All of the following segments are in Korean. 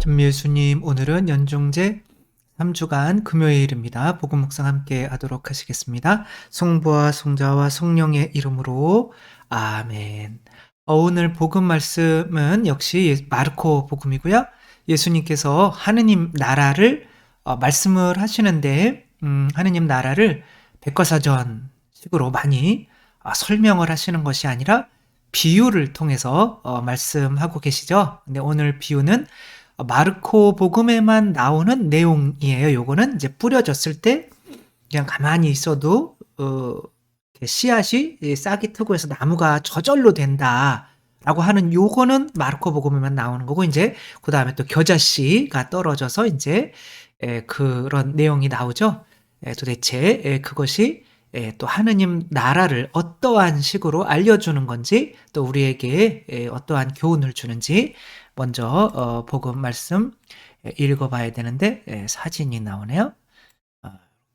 전미예수님, 오늘은 연중제 3주간 금요일입니다. 복음 묵상 함께 하도록 하시겠습니다. 성부와 성자와 성령의 이름으로 아멘. 오늘 복음 말씀은 역시 마르코 복음이고요. 예수님께서 하느님 나라를 말씀을 하시는데 하느님 나라를 백과사전식으로 많이 설명을 하시는 것이 아니라 비유를 통해서 말씀하고 계시죠. 근데 오늘 비유는 마르코 복음에만 나오는 내용이에요. 요거는 이제 뿌려졌을 때 그냥 가만히 있어도 이렇게 씨앗이 싹이 트고 해서 나무가 저절로 된다라고 하는 요거는 마르코 복음에만 나오는 거고, 이제 그 다음에 또 겨자씨가 떨어져서 이제 그런 내용이 나오죠. 도대체 그것이 또 하느님 나라를 어떠한 식으로 알려주는 건지, 또 우리에게 어떠한 교훈을 주는지 먼저 복음 말씀 읽어봐야 되는데 사진이 나오네요.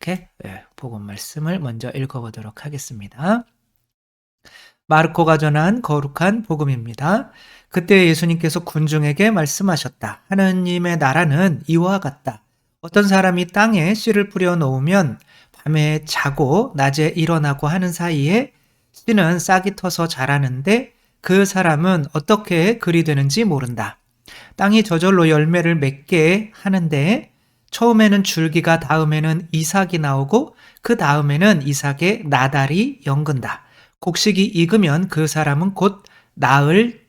이렇게 복음 말씀을 먼저 읽어보도록 하겠습니다. 마르코가 전한 거룩한 복음입니다. 그때 예수님께서 군중에게 말씀하셨다. 하느님의 나라는 이와 같다. 어떤 사람이 땅에 씨를 뿌려 놓으면 밤에 자고 낮에 일어나고 하는 사이에 씨는 싹이 터서 자라는데 그 사람은 어떻게 그리 되는지 모른다. 땅이 저절로 열매를 맺게 하는데 처음에는 줄기가, 다음에는 이삭이 나오고 그 다음에는 이삭의 나달이 연근다. 곡식이 익으면 그 사람은 곧 낫을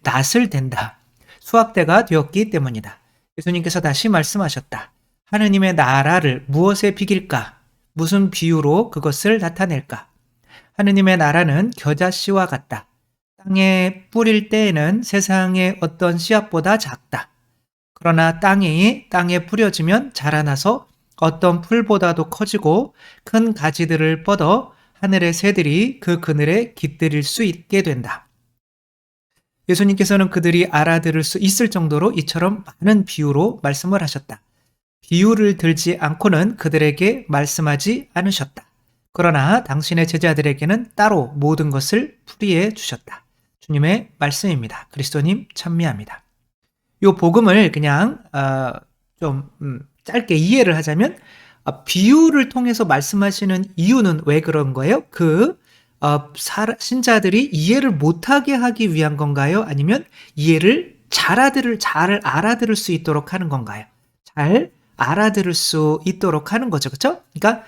된다. 수확대가 되었기 때문이다. 예수님께서 다시 말씀하셨다. 하느님의 나라를 무엇에 비길까? 무슨 비유로 그것을 나타낼까? 하느님의 나라는 겨자씨와 같다. 땅에 뿌릴 때에는 세상의 어떤 씨앗보다 작다. 그러나 땅에 뿌려지면 자라나서 어떤 풀보다도 커지고 큰 가지들을 뻗어 하늘의 새들이 그 그늘에 깃들일 수 있게 된다. 예수님께서는 그들이 알아들을 수 있을 정도로 이처럼 많은 비유로 말씀을 하셨다. 비유를 들지 않고는 그들에게 말씀하지 않으셨다. 그러나 당신의 제자들에게는 따로 모든 것을 풀이해 주셨다. 주님의 말씀입니다. 그리스도님 찬미합니다. 이 복음을 그냥 좀 짧게 이해를 하자면, 비유를 통해서 말씀하시는 이유는 왜 그런 거예요? 신자들이 이해를 못하게 하기 위한 건가요? 아니면 이해를 잘 알아들을 수 있도록 하는 건가요? 잘 알아들을 수 있도록 하는 거죠. 그렇죠? 그러니까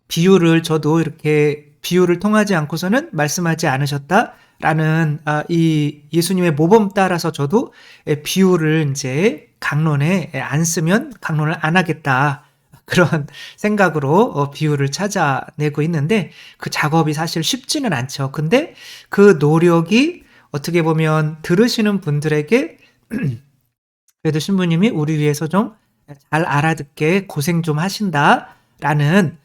비유를 저도 이렇게 비유를 통하지 않고서는 말씀하지 않으셨다라는 이 예수님의 모범 따라서 저도 비유를 이제 강론에 안 쓰면 강론을 안 하겠다, 그런 생각으로 비유를 찾아내고 있는데 그 작업이 사실 쉽지는 않죠. 근데 그 노력이 어떻게 보면 들으시는 분들에게 그래도 신부님이 우리 위해서 좀 잘 알아듣게 고생 좀 하신다라는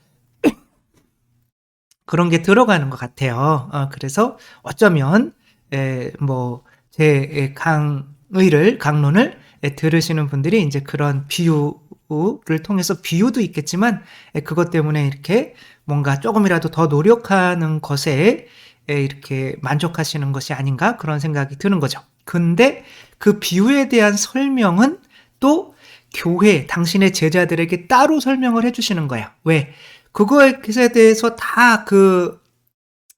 그런 게 들어가는 것 같아요. 그래서 어쩌면 제 강론을 들으시는 분들이 이제 그런 비유를 통해서, 비유도 있겠지만 그것 때문에 이렇게 뭔가 조금이라도 더 노력하는 것에 이렇게 만족하시는 것이 아닌가, 그런 생각이 드는 거죠. 근데 그 비유에 대한 설명은 또 교회, 당신의 제자들에게 따로 설명을 해주시는 거예요. 왜? 그거에 대해서 다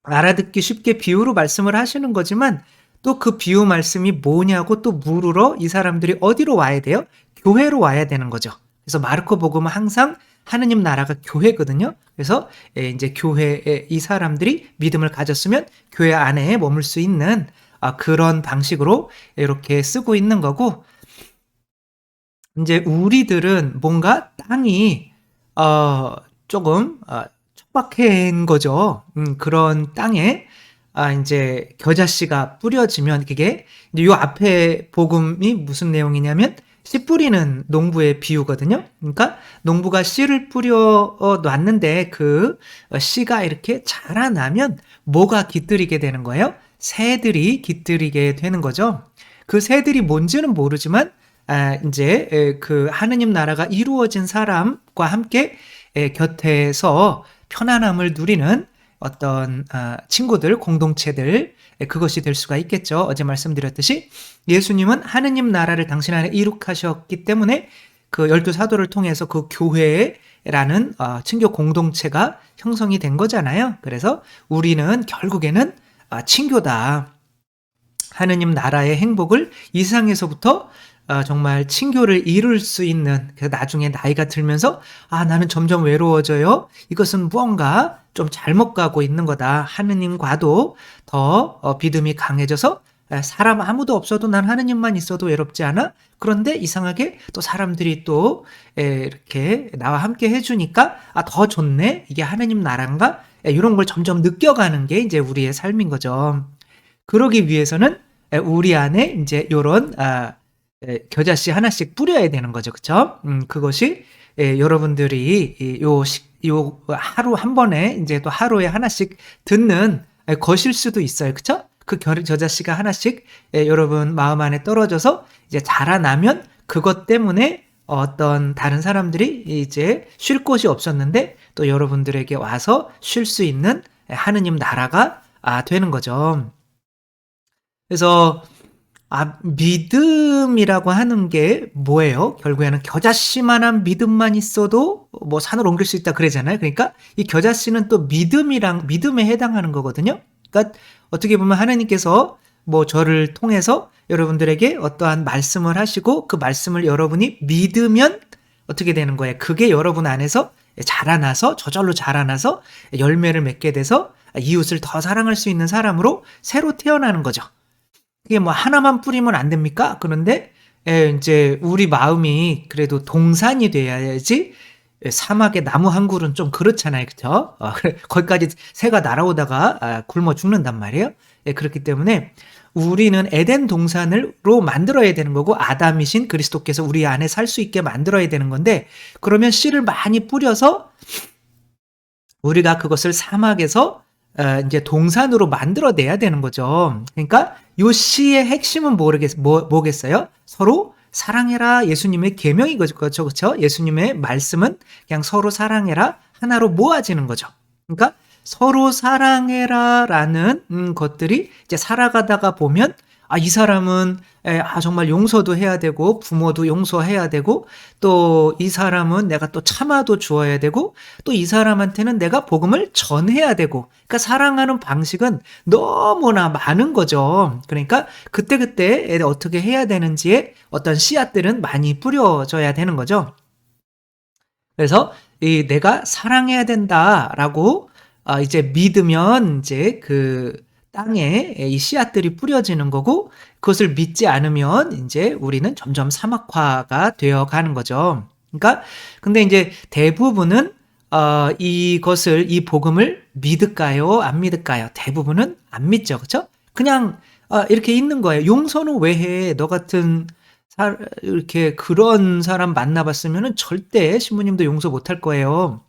알아듣기 쉽게 비유로 말씀을 하시는 거지만, 또 그 비유 말씀이 뭐냐고 또 물으러 이 사람들이 어디로 와야 돼요? 교회로 와야 되는 거죠. 그래서 마르코 복음은 항상 하느님 나라가 교회거든요. 그래서 이제 교회에 이 사람들이 믿음을 가졌으면 교회 안에 머물 수 있는 그런 방식으로 이렇게 쓰고 있는 거고, 이제 우리들은 뭔가 땅이 조금 척박한 거죠. 그런 땅에 이제 겨자씨가 뿌려지면, 그게 이제 요 앞에 복음이 무슨 내용이냐면 씨 뿌리는 농부의 비유거든요. 그러니까 농부가 씨를 뿌려 놨는데 그 씨가 이렇게 자라나면 뭐가 깃들이게 되는 거예요? 새들이 깃들이게 되는 거죠. 그 새들이 뭔지는 모르지만 이제 그 하느님 나라가 이루어진 사람과 함께 곁에서 편안함을 누리는 어떤 친구들, 공동체들, 그것이 될 수가 있겠죠. 어제 말씀드렸듯이 예수님은 하느님 나라를 당신 안에 이룩하셨기 때문에 그 12사도를 통해서 그 교회라는 친교 공동체가 형성이 된 거잖아요. 그래서 우리는 결국에는 친교다. 하느님 나라의 행복을 이 세상에서부터 정말 친교를 이룰 수 있는, 그래서 나중에 나이가 들면서 나는 점점 외로워져요. 이것은 무언가 좀 잘못 가고 있는 거다. 하느님과도 더 믿음이 강해져서 사람 아무도 없어도 난 하느님만 있어도 외롭지 않아? 그런데 이상하게 또 사람들이 또 이렇게 나와 함께 해주니까 더 좋네? 이게 하느님 나라인가? 이런 걸 점점 느껴가는 게 이제 우리의 삶인 거죠. 그러기 위해서는 우리 안에 이제 요런 겨자씨 하나씩 뿌려야 되는 거죠. 그쵸? 그것이 여러분들이 요 하루 한 번에 이제 또 하루에 하나씩 듣는 것일 수도 있어요. 그쵸? 그 겨자씨가 하나씩 여러분 마음 안에 떨어져서 이제 자라나면 그것 때문에 어떤 다른 사람들이 이제 쉴 곳이 없었는데 또 여러분들에게 와서 쉴 수 있는 하느님 나라가 되는 거죠. 그래서 믿음이라고 하는 게 뭐예요? 결국에는 겨자씨만한 믿음만 있어도 뭐 산을 옮길 수 있다 그러잖아요. 그러니까 이 겨자씨는 또 믿음에 해당하는 거거든요. 그러니까 어떻게 보면 하나님께서 뭐 저를 통해서 여러분들에게 어떠한 말씀을 하시고 그 말씀을 여러분이 믿으면 어떻게 되는 거예요? 그게 여러분 안에서 자라나서 저절로 자라나서 열매를 맺게 돼서 이웃을 더 사랑할 수 있는 사람으로 새로 태어나는 거죠. 이게 뭐 하나만 뿌리면 안 됩니까? 그런데 이제 우리 마음이 그래도 동산이 돼야지. 사막에 나무 한 그루는 좀 그렇잖아요. 그쵸? 거기까지 새가 날아오다가 굶어 죽는단 말이에요. 그렇기 때문에 우리는 에덴 동산으로 만들어야 되는 거고 아담이신 그리스도께서 우리 안에 살 수 있게 만들어야 되는 건데 그러면 씨를 많이 뿌려서 우리가 그것을 사막에서 이제 동산으로 만들어내야 되는 거죠. 그러니까 요 시의 핵심은 뭐겠어요? 서로 사랑해라. 예수님의 계명이 거죠. 그렇죠? 예수님의 말씀은 그냥 서로 사랑해라. 하나로 모아지는 거죠. 그러니까 서로 사랑해라라는 것들이 이제 살아가다가 보면 이 사람은 정말 용서도 해야 되고 부모도 용서해야 되고 또 이 사람은 내가 또 참아도 주어야 되고 또 이 사람한테는 내가 복음을 전해야 되고 그러니까 사랑하는 방식은 너무나 많은 거죠. 그러니까 그때그때 어떻게 해야 되는지에 어떤 씨앗들은 많이 뿌려져야 되는 거죠. 그래서 내가 사랑해야 된다라고 이제 믿으면 이제 그 땅에 이 씨앗들이 뿌려지는 거고 그것을 믿지 않으면 이제 우리는 점점 사막화가 되어 가는 거죠. 그러니까 근데 이제 대부분은 이것을 이 복음을 믿을까요? 안 믿을까요? 대부분은 안 믿죠. 그렇죠? 그냥 이렇게 있는 거예요. 용서는 왜 해? 너 같은 이렇게 그런 사람 만나봤으면은 절대 신부님도 용서 못할 거예요.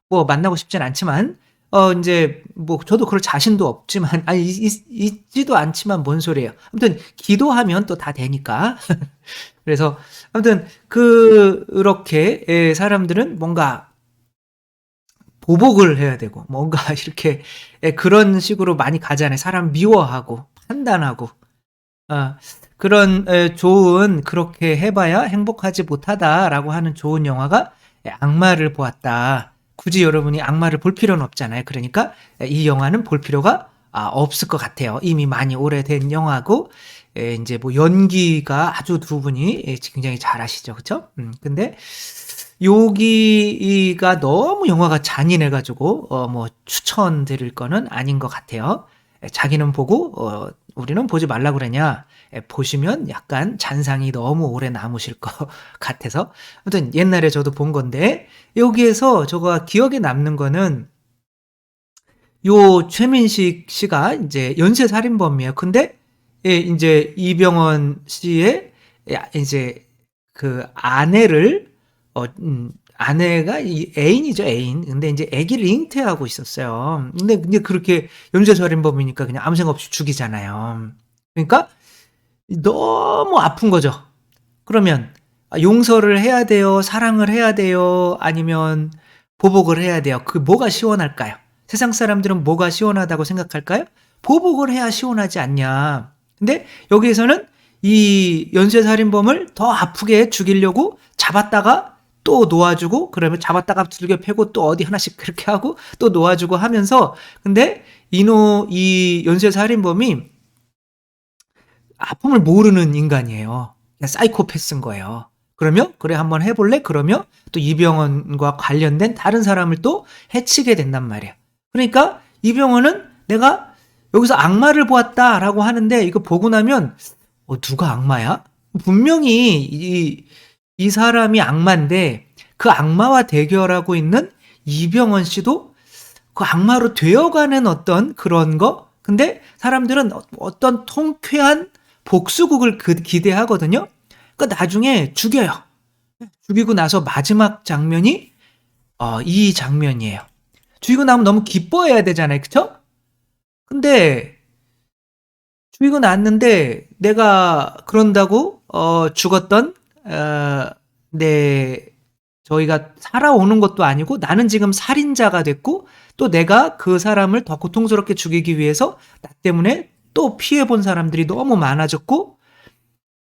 뭐 만나고 싶진 않지만 이제 뭐 저도 그럴 자신도 없지만 있지도 않지만 뭔 소리예요. 아무튼 기도하면 또 다 되니까. 그래서 아무튼 그렇게 사람들은 뭔가 보복을 해야 되고 뭔가 이렇게 그런 식으로 많이 가잖아요. 사람 미워하고 판단하고 그런 좋은 그렇게 해봐야 행복하지 못하다라고 하는 좋은 영화가 악마를 보았다. 굳이 여러분이 악마를 볼 필요는 없잖아요. 그러니까 이 영화는 볼 필요가 없을 것 같아요. 이미 많이 오래된 영화고 이제 뭐 연기가 아주 두 분이 굉장히 잘하시죠, 그렇죠? 근데 여기가 너무 영화가 잔인해가지고 뭐 추천드릴 거는 아닌 것 같아요. 자기는 보고 우리는 보지 말라 그러냐? 보시면 약간 잔상이 너무 오래 남으실 것 같아서 아무튼 옛날에 저도 본 건데 여기에서 저가 기억에 남는 거는 요 최민식 씨가 이제 연쇄살인범이에요. 근데 이제 이병헌 씨의 이제 그 아내를 아내가 애인이죠, 애인. 근데 이제 아기를 잉태하고 있었어요. 근데 그렇게 연쇄살인범이니까 그냥 아무 생각 없이 죽이잖아요. 그러니까 너무 아픈 거죠. 그러면 용서를 해야 돼요? 사랑을 해야 돼요? 아니면 보복을 해야 돼요? 그 뭐가 시원할까요? 세상 사람들은 뭐가 시원하다고 생각할까요? 보복을 해야 시원하지 않냐. 근데 여기에서는 이 연쇄살인범을 더 아프게 죽이려고 잡았다가 또 놓아주고, 그러면 잡았다가 두들겨 패고 또 어디 하나씩 그렇게 하고 또 놓아주고 하면서, 근데 이 연쇄살인범이 아픔을 모르는 인간이에요. 그냥 사이코패스인 거예요. 그러면 그래 한번 해볼래? 그러면 또 이병헌과 관련된 다른 사람을 또 해치게 된단 말이야. 그러니까 이병헌은 내가 여기서 악마를 보았다라고 하는데, 이거 보고 나면 누가 악마야? 분명히 이 사람이 악마인데 그 악마와 대결하고 있는 이병헌 씨도 그 악마로 되어가는 어떤 그런 거. 근데 사람들은 어떤 통쾌한 복수극을 기대하거든요. 그러니까 나중에 죽여요. 죽이고 나서 마지막 장면이 이 장면이에요. 죽이고 나면 너무 기뻐해야 되잖아요. 그쵸? 근데 죽이고 났는데 내가 그런다고 죽었던 저희가 살아오는 것도 아니고, 나는 지금 살인자가 됐고 또 내가 그 사람을 더 고통스럽게 죽이기 위해서 나 때문에 또 피해본 사람들이 너무 많아졌고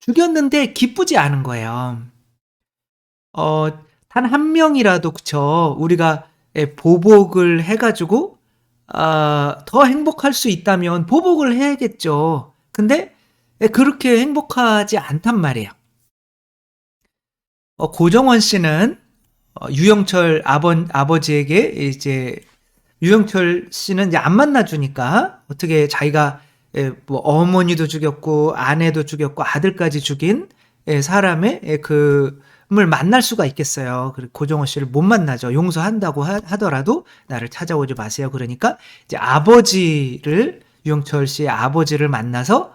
죽였는데 기쁘지 않은 거예요. 단 한 명이라도, 그쵸, 우리가 보복을 해가지고 더 행복할 수 있다면 보복을 해야겠죠. 근데 그렇게 행복하지 않단 말이에요. 고정원 씨는 유영철 아버지에게 이제, 유영철 씨는 이제 안 만나주니까 어떻게 자기가 뭐 어머니도 죽였고 아내도 죽였고 아들까지 죽인 사람의 그을 만날 수가 있겠어요. 그리고 고정원 씨를 못 만나죠. 용서한다고 하더라도 나를 찾아오지 마세요. 그러니까 이제 유영철 씨의 아버지를 만나서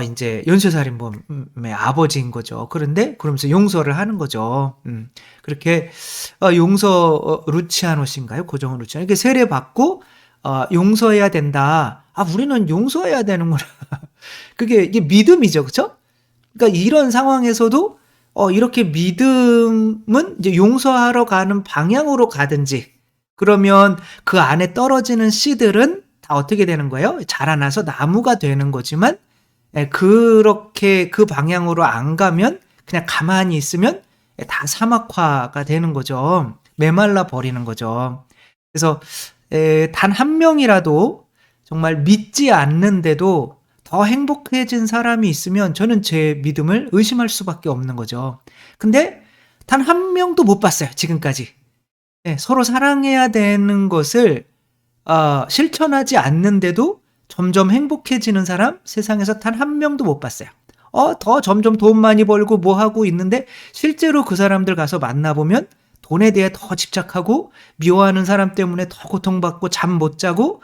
이제 연쇄살인범의 아버지인 거죠. 그런데 그러면서 용서를 하는 거죠. 그렇게 루치아노 씨인가요? 고정은 루치아노. 이렇게 세례받고 용서해야 된다. 우리는 용서해야 되는구나. 이게 믿음이죠, 그렇죠? 그러니까 이런 상황에서도 이렇게 믿음은 이제 용서하러 가는 방향으로 가든지, 그러면 그 안에 떨어지는 씨들은 다 어떻게 되는 거예요? 자라나서 나무가 되는 거지만, 그렇게 그 방향으로 안 가면, 그냥 가만히 있으면 다 사막화가 되는 거죠. 메말라 버리는 거죠. 그래서 단 한 명이라도 정말 믿지 않는데도 더 행복해진 사람이 있으면 저는 제 믿음을 의심할 수밖에 없는 거죠. 근데 단 한 명도 못 봤어요, 지금까지. 서로 사랑해야 되는 것을 실천하지 않는데도 점점 행복해지는 사람, 세상에서 단 한 명도 못 봤어요. 더 점점 돈 많이 벌고 뭐 하고 있는데, 실제로 그 사람들 가서 만나보면 돈에 대해 더 집착하고, 미워하는 사람 때문에 더 고통받고 잠 못 자고.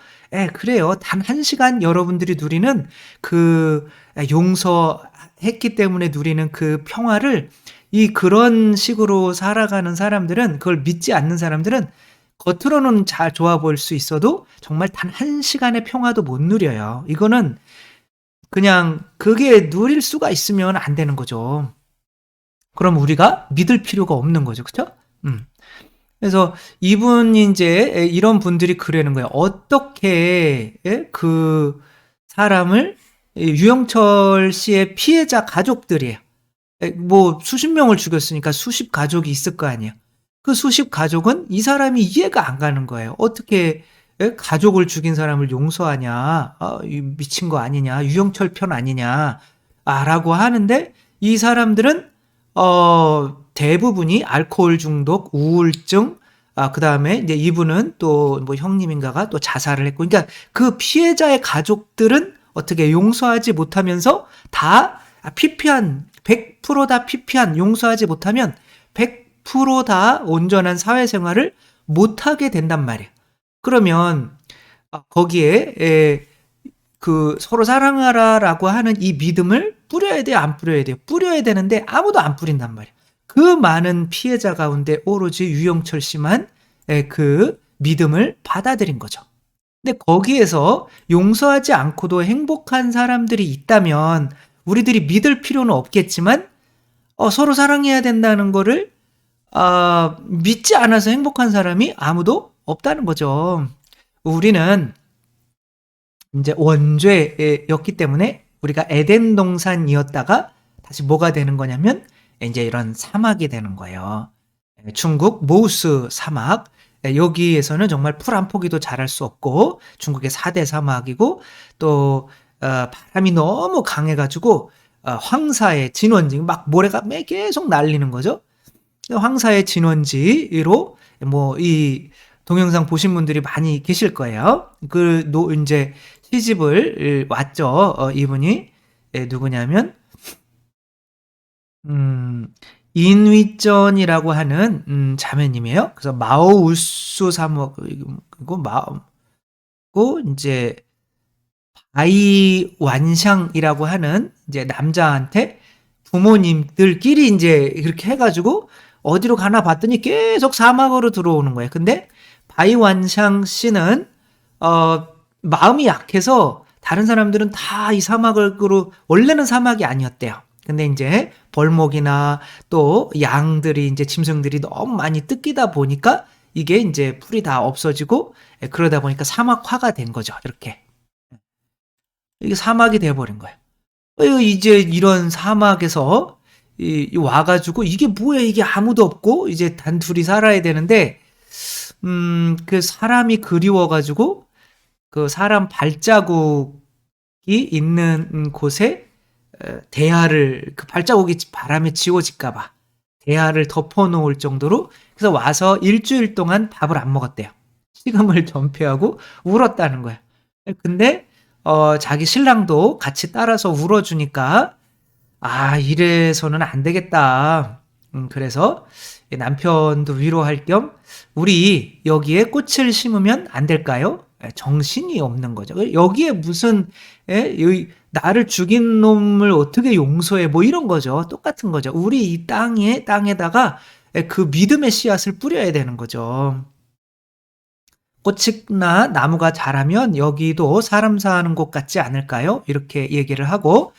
그래요. 단 1시간 여러분들이 누리는 그 용서했기 때문에 누리는 그 평화를, 그런 식으로 살아가는 사람들은, 그걸 믿지 않는 사람들은 겉으로는 잘 좋아 보일 수 있어도 정말 단 1시간의 평화도 못 누려요. 이거는 그냥 그게 누릴 수가 있으면 안 되는 거죠. 그럼 우리가 믿을 필요가 없는 거죠. 그쵸? 그래서 이분이 이제 이런 분들이 그러는 거예요. 어떻게 그 사람을, 유영철 씨의 피해자 가족들이에요. 뭐 수십 명을 죽였으니까 수십 가족이 있을 거 아니에요. 그 수십 가족은 이 사람이 이해가 안 가는 거예요. 어떻게 가족을 죽인 사람을 용서하냐, 미친 거 아니냐, 유영철 편 아니냐, 라고 하는데, 이 사람들은 대부분이 알코올 중독, 우울증, 그 다음에 이제 이분은 또 뭐 형님인가가 또 자살을 했고, 그러니까 그 피해자의 가족들은 어떻게 용서하지 못하면서 다 피피한, 100%다 피피한, 용서하지 못하면 100%다 온전한 사회생활을 못하게 된단 말이에요. 그러면 거기에 그 서로 사랑하라라고 하는 이 믿음을 뿌려야 돼요, 안 뿌려야 돼요? 뿌려야 되는데 아무도 안 뿌린단 말이에요. 그 많은 피해자 가운데 오로지 유영철 씨만 그 믿음을 받아들인 거죠. 근데 거기에서 용서하지 않고도 행복한 사람들이 있다면 우리들이 믿을 필요는 없겠지만, 서로 사랑해야 된다는 거를 믿지 않아서 행복한 사람이 아무도 없다는 거죠. 우리는 이제 원죄였기 때문에 우리가 에덴 동산이었다가 다시 뭐가 되는 거냐면 이제 이런 사막이 되는 거예요. 중국 모우스 사막. 여기에서는 정말 풀 한 포기도 자랄 수 없고 중국의 4대 사막이고 또 바람이 너무 강해가지고 황사의 진원지 막 모래가 계속 날리는 거죠. 황사의 진원지로 뭐 이 동영상 보신 분들이 많이 계실 거예요. 이제 시집을 왔죠. 이분이 누구냐면 인위전이라고 하는 자매님이에요. 그래서 마오울수 사목 그리고 이제 바이완샹이라고 하는 이제 남자한테 부모님들끼리 이제 이렇게 해가지고 어디로 가나 봤더니 계속 사막으로 들어오는 거예요. 근데 바이완샹 씨는 마음이 약해서 다른 사람들은 다 이 사막으로 원래는 사막이 아니었대요. 근데 이제 벌목이나 또 양들이 이제 짐승들이 너무 많이 뜯기다 보니까 이게 이제 풀이 다 없어지고 그러다 보니까 사막화가 된 거죠. 이렇게. 이게 사막이 돼버린 거예요. 이제 이런 사막에서 와가지고 이게 뭐야 이게 아무도 없고 이제 단둘이 살아야 되는데 그 사람이 그리워가지고 그 사람 발자국이 있는 곳에 대야를 그 발자국이 바람에 지워질까봐 대야를 덮어놓을 정도로 그래서 와서 일주일 동안 밥을 안 먹었대요. 식음을 전폐하고 울었다는 거예요. 근데 자기 신랑도 같이 따라서 울어주니까 이래서는 안 되겠다. 그래서 남편도 위로할 겸 우리 여기에 꽃을 심으면 안 될까요? 정신이 없는 거죠. 여기에 무슨 나를 죽인 놈을 어떻게 용서해? 뭐 이런 거죠. 똑같은 거죠. 우리 이 땅에다가 그 믿음의 씨앗을 뿌려야 되는 거죠. 꽃이나 나무가 자라면 여기도 사람 사는 곳 같지 않을까요? 이렇게 얘기를 하고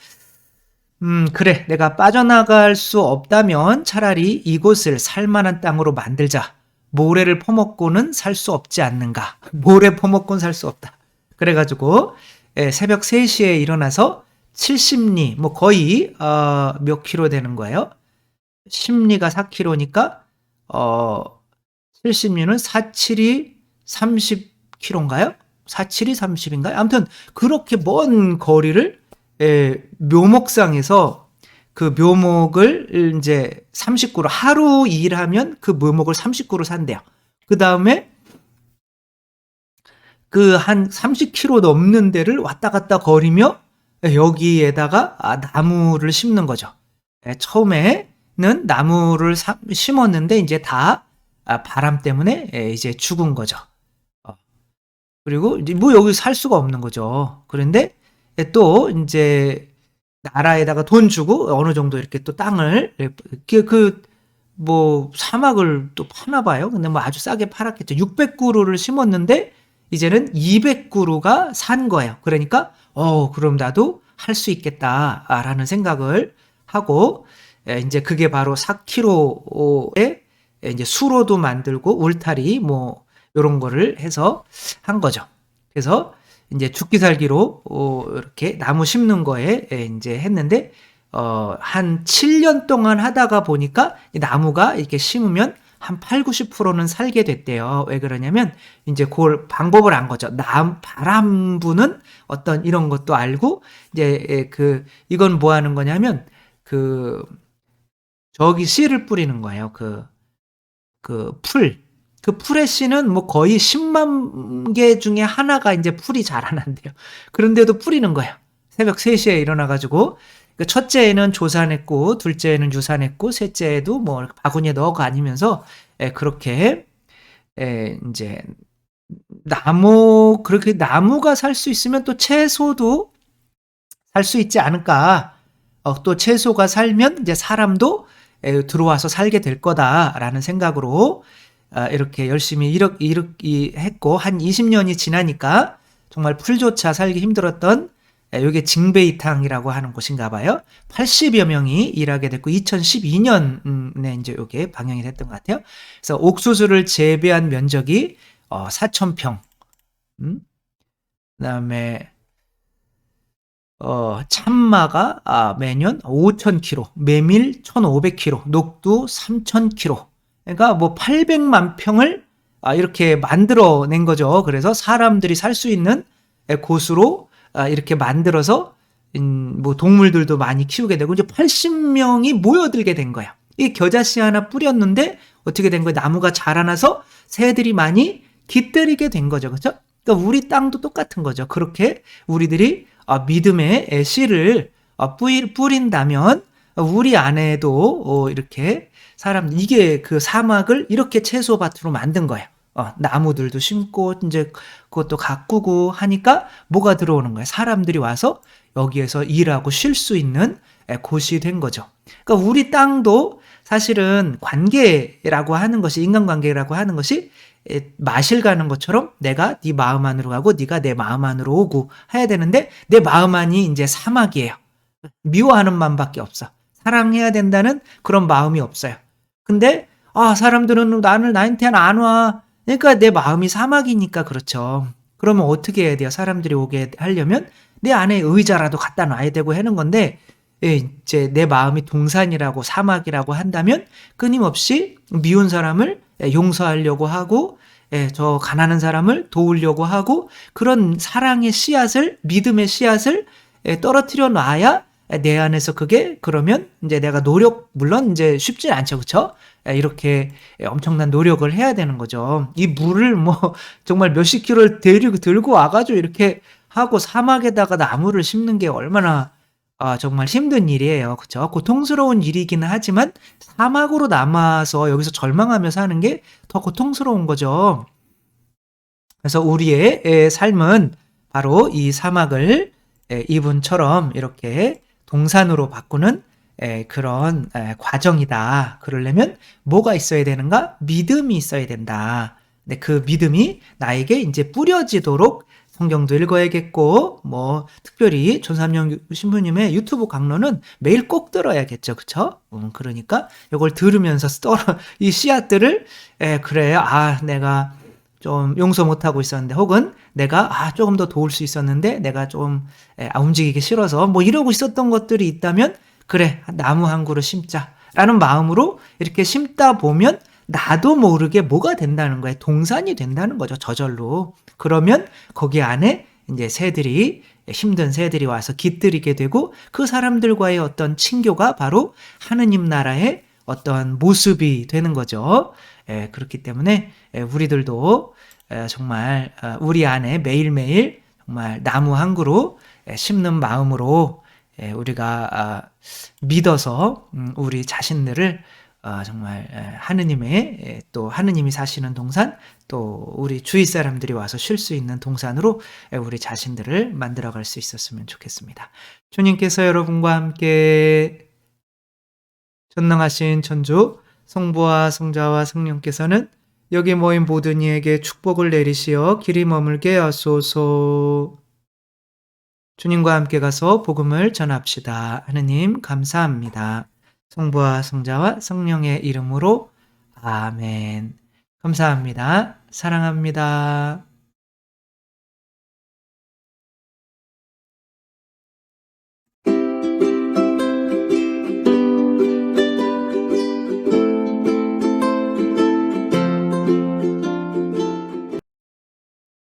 그래 내가 빠져나갈 수 없다면 차라리 이곳을 살만한 땅으로 만들자. 모래를 퍼먹고는 살 수 없지 않는가. 모래 퍼먹고는 살 수 없다. 그래가지고 새벽 3시에 일어나서 70리 뭐 거의 몇 킬로 되는 거예요. 10리가 4킬로니까 70리는 4, 7이 30km인가요? 4, 7이 30인가요? 아무튼 그렇게 먼 거리를 묘목상에서 그 묘목을 이제 30그루 하루 일하면 그 묘목을 30그루 산대요. 그 다음에 그 한 30km 넘는 데를 왔다 갔다 거리며 여기에다가 나무를 심는 거죠. 처음에는 나무를 심었는데 이제 다 바람 때문에 이제 죽은 거죠. 그리고 뭐 여기 살 수가 없는 거죠. 그런데 또 이제 나라에다가 돈 주고 어느 정도 이렇게 또 땅을 뭐 사막을 또 파나 봐요. 근데 뭐 아주 싸게 팔았겠죠. 600그루를 심었는데 이제는 200그루가 산 거예요. 그러니까 그럼 나도 할 수 있겠다라는 생각을 하고 이제 그게 바로 4km에 이제 수로도 만들고 울타리 뭐 이런 거를 해서 한 거죠. 그래서 이제 죽기 살기로 이렇게 나무 심는 거에 이제 했는데 한 7년 동안 하다가 보니까 나무가 이렇게 심으면 한 8, 90%는 살게 됐대요. 왜 그러냐면 이제 그걸 방법을 안 거죠. 바람 부는 어떤 이런 것도 알고 이제 이건 뭐 하는 거냐면 저기 씨를 뿌리는 거예요. 그 풀의 씨는 뭐 거의 10만 개 중에 하나가 이제 풀이 자라난대요. 그런데도 뿌리는 거예요. 새벽 3시에 일어나가지고. 첫째에는 조산했고, 둘째에는 유산했고, 셋째에도 뭐 바구니에 넣어 다니면서 그렇게 이제 그렇게 나무가 살 수 있으면 또 채소도 살 수 있지 않을까. 또 채소가 살면 이제 사람도 들어와서 살게 될 거다라는 생각으로 이렇게 열심히 이렇게 했고 한 20년이 지나니까 정말 풀조차 살기 힘들었던 이게 징베이탕이라고 하는 곳인가 봐요. 80여 명이 일하게 됐고 2012년에 이제 이게 방영이 됐던 것 같아요. 그래서 옥수수를 재배한 면적이 4,000평. 음? 그다음에 참마가 매년 5,000kg, 메밀 1,500kg, 녹두 3,000kg. 그러니까 뭐 800만 평을 이렇게 만들어낸 거죠. 그래서 사람들이 살 수 있는 곳으로 이렇게 만들어서 뭐 동물들도 많이 키우게 되고 이제 80명이 모여들게 된 거야. 이 겨자씨 하나 뿌렸는데 어떻게 된 거야? 나무가 자라나서 새들이 많이 깃들이게 된 거죠. 그렇죠? 그러니까 우리 땅도 똑같은 거죠. 그렇게 우리들이 믿음의 씨를 뿌린다면 우리 안에도 이렇게 이게 그 사막을 이렇게 채소밭으로 만든 거예요. 나무들도 심고 이제 그것도 가꾸고 하니까 뭐가 들어오는 거예요? 사람들이 와서 여기에서 일하고 쉴 수 있는 곳이 된 거죠. 그러니까 우리 땅도 사실은 관계라고 하는 것이 인간관계라고 하는 것이 마실 가는 것처럼 내가 네 마음 안으로 가고 네가 내 마음 안으로 오고 해야 되는데 내 마음 안이 이제 사막이에요. 미워하는 마음밖에 없어. 사랑해야 된다는 그런 마음이 없어요. 근데 사람들은 나한테는 안 와. 그러니까 내 마음이 사막이니까 그렇죠. 그러면 어떻게 해야 돼요? 사람들이 오게 하려면 내 안에 의자라도 갖다 놔야 되고 하는 건데 이제 내 마음이 동산이라고 사막이라고 한다면 끊임없이 미운 사람을 용서하려고 하고 저 가난한 사람을 도우려고 하고 그런 사랑의 씨앗을 믿음의 씨앗을 떨어뜨려 놔야 내 안에서 그게 그러면 이제 내가 물론 이제 쉽진 않죠. 그쵸? 이렇게 엄청난 노력을 해야 되는 거죠. 이 물을 뭐 정말 몇십 킬로를 들고 와가지고 이렇게 하고 사막에다가 나무를 심는 게 얼마나 정말 힘든 일이에요. 그쵸? 고통스러운 일이기는 하지만 사막으로 남아서 여기서 절망하며 사는 게 더 고통스러운 거죠. 그래서 우리의 삶은 바로 이 사막을 이분처럼 이렇게 동산으로 바꾸는 그런 과정이다. 그러려면 뭐가 있어야 되는가? 믿음이 있어야 된다. 근데 그 믿음이 나에게 이제 뿌려지도록 성경도 읽어야겠고, 뭐, 특별히 전삼영 신부님의 유튜브 강론은 매일 꼭 들어야겠죠. 그쵸? 그러니까 이걸 들으면서 이 씨앗들을, 그래, 내가 좀 용서 못하고 있었는데, 혹은 내가, 조금 더 도울 수 있었는데, 내가 좀, 움직이기 싫어서, 뭐 이러고 있었던 것들이 있다면, 그래, 나무 한 그루 심자. 라는 마음으로 이렇게 심다 보면, 나도 모르게 뭐가 된다는 거예요. 동산이 된다는 거죠. 저절로. 그러면 거기 안에 이제 힘든 새들이 와서 깃들이게 되고 그 사람들과의 어떤 친교가 바로 하느님 나라의 어떤 모습이 되는 거죠. 그렇기 때문에 우리들도 정말 우리 안에 매일매일 정말 나무 한 그루 심는 마음으로 우리가 믿어서 우리 자신들을 정말 하느님의 또 하느님이 사시는 동산 또 우리 주위 사람들이 와서 쉴 수 있는 동산으로 우리 자신들을 만들어갈 수 있었으면 좋겠습니다. 주님께서 여러분과 함께 전능하신 천주 성부와 성자와 성령께서는 여기 모인 모든 이에게 축복을 내리시어 길이 머물게 하소서. 주님과 함께 가서 복음을 전합시다. 하느님 감사합니다. 성부와 성자와 성령의 이름으로 아멘. 감사합니다. 사랑합니다.